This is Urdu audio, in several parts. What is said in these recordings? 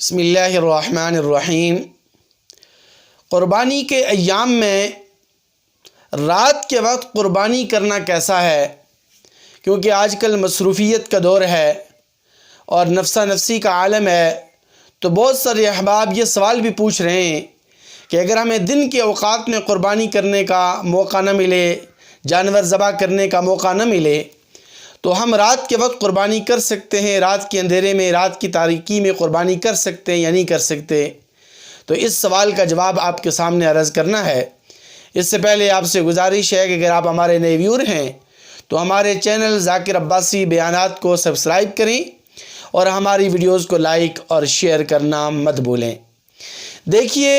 بسم اللہ الرحمن الرحیم۔ قربانی کے ایام میں رات کے وقت قربانی کرنا کیسا ہے؟ کیونکہ آج کل مصروفیت کا دور ہے اور نفسا نفسی کا عالم ہے، تو بہت سارے احباب یہ سوال بھی پوچھ رہے ہیں کہ اگر ہمیں دن کے اوقات میں قربانی کرنے کا موقع نہ ملے، جانور ذبح کرنے کا موقع نہ ملے، تو ہم رات کے وقت قربانی کر سکتے ہیں؟ رات کے اندھیرے میں، رات کی تاریکی میں قربانی کر سکتے ہیں یا نہیں کر سکتے؟ تو اس سوال کا جواب آپ کے سامنے عرض کرنا ہے۔ اس سے پہلے آپ سے گزارش ہے کہ اگر آپ ہمارے نئے ویور ہیں تو ہمارے چینل ذاکر عباسی بیانات کو سبسکرائب کریں اور ہماری ویڈیوز کو لائک اور شیئر کرنا مت بھولیں۔ دیکھیے،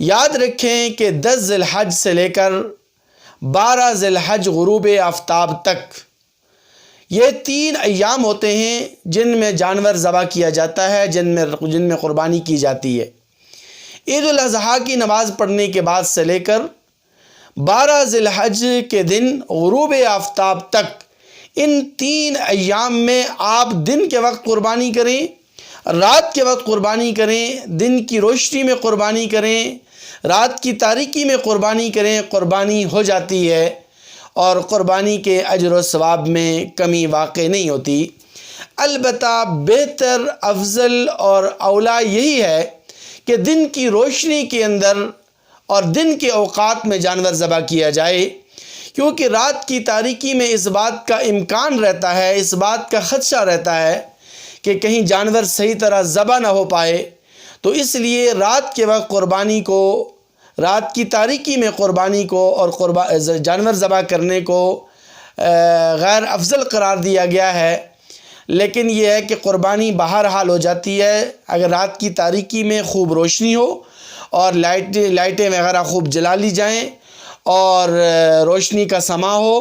یاد رکھیں کہ 10 ذی الحج سے لے کر 12 ذی الحج غروب آفتاب تک یہ 3 ایام ہوتے ہیں جن میں جانور ذبح کیا جاتا ہے، جن میں قربانی کی جاتی ہے۔ عید الاضحیٰ کی نماز پڑھنے کے بعد سے لے کر 12 ذی الحج کے دن غروب آفتاب تک ان 3 ایام میں آپ دن کے وقت قربانی کریں، رات کے وقت قربانی کریں، دن کی روشنی میں قربانی کریں، رات کی تاریکی میں قربانی کریں، قربانی ہو جاتی ہے اور قربانی کے اجر و ثواب میں کمی واقع نہیں ہوتی۔ البتہ بہتر، افضل اور اولیٰ یہی ہے کہ دن کی روشنی کے اندر اور دن کے اوقات میں جانور ذبح کیا جائے، کیونکہ رات کی تاریکی میں اس بات کا امکان رہتا ہے، اس بات کا خدشہ رہتا ہے کہ کہیں جانور صحیح طرح ذبح نہ ہو پائے، تو اس لیے رات کے وقت قربانی کو، رات کی تاریکی میں قربانی کو اور جانور ذبح کرنے کو غیر افضل قرار دیا گیا ہے۔ لیکن یہ ہے کہ قربانی بہرحال ہو جاتی ہے اگر رات کی تاریکی میں خوب روشنی ہو اور لائٹیں وغیرہ خوب جلا لی جائیں اور روشنی کا سما ہو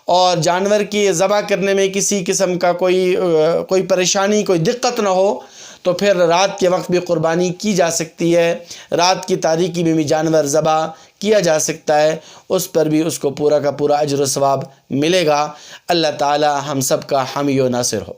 اور جانور کی ذبح کرنے میں کسی قسم کا کوئی پریشانی، کوئی دقت نہ ہو، تو پھر رات کے وقت بھی قربانی کی جا سکتی ہے۔ رات کی تاریکی میں بھی جانور ذبح کیا جا سکتا ہے، اس پر بھی اس کو پورا کا پورا اجر و ثواب ملے گا۔ اللہ تعالی ہم سب کا حامی و ناصر ہو۔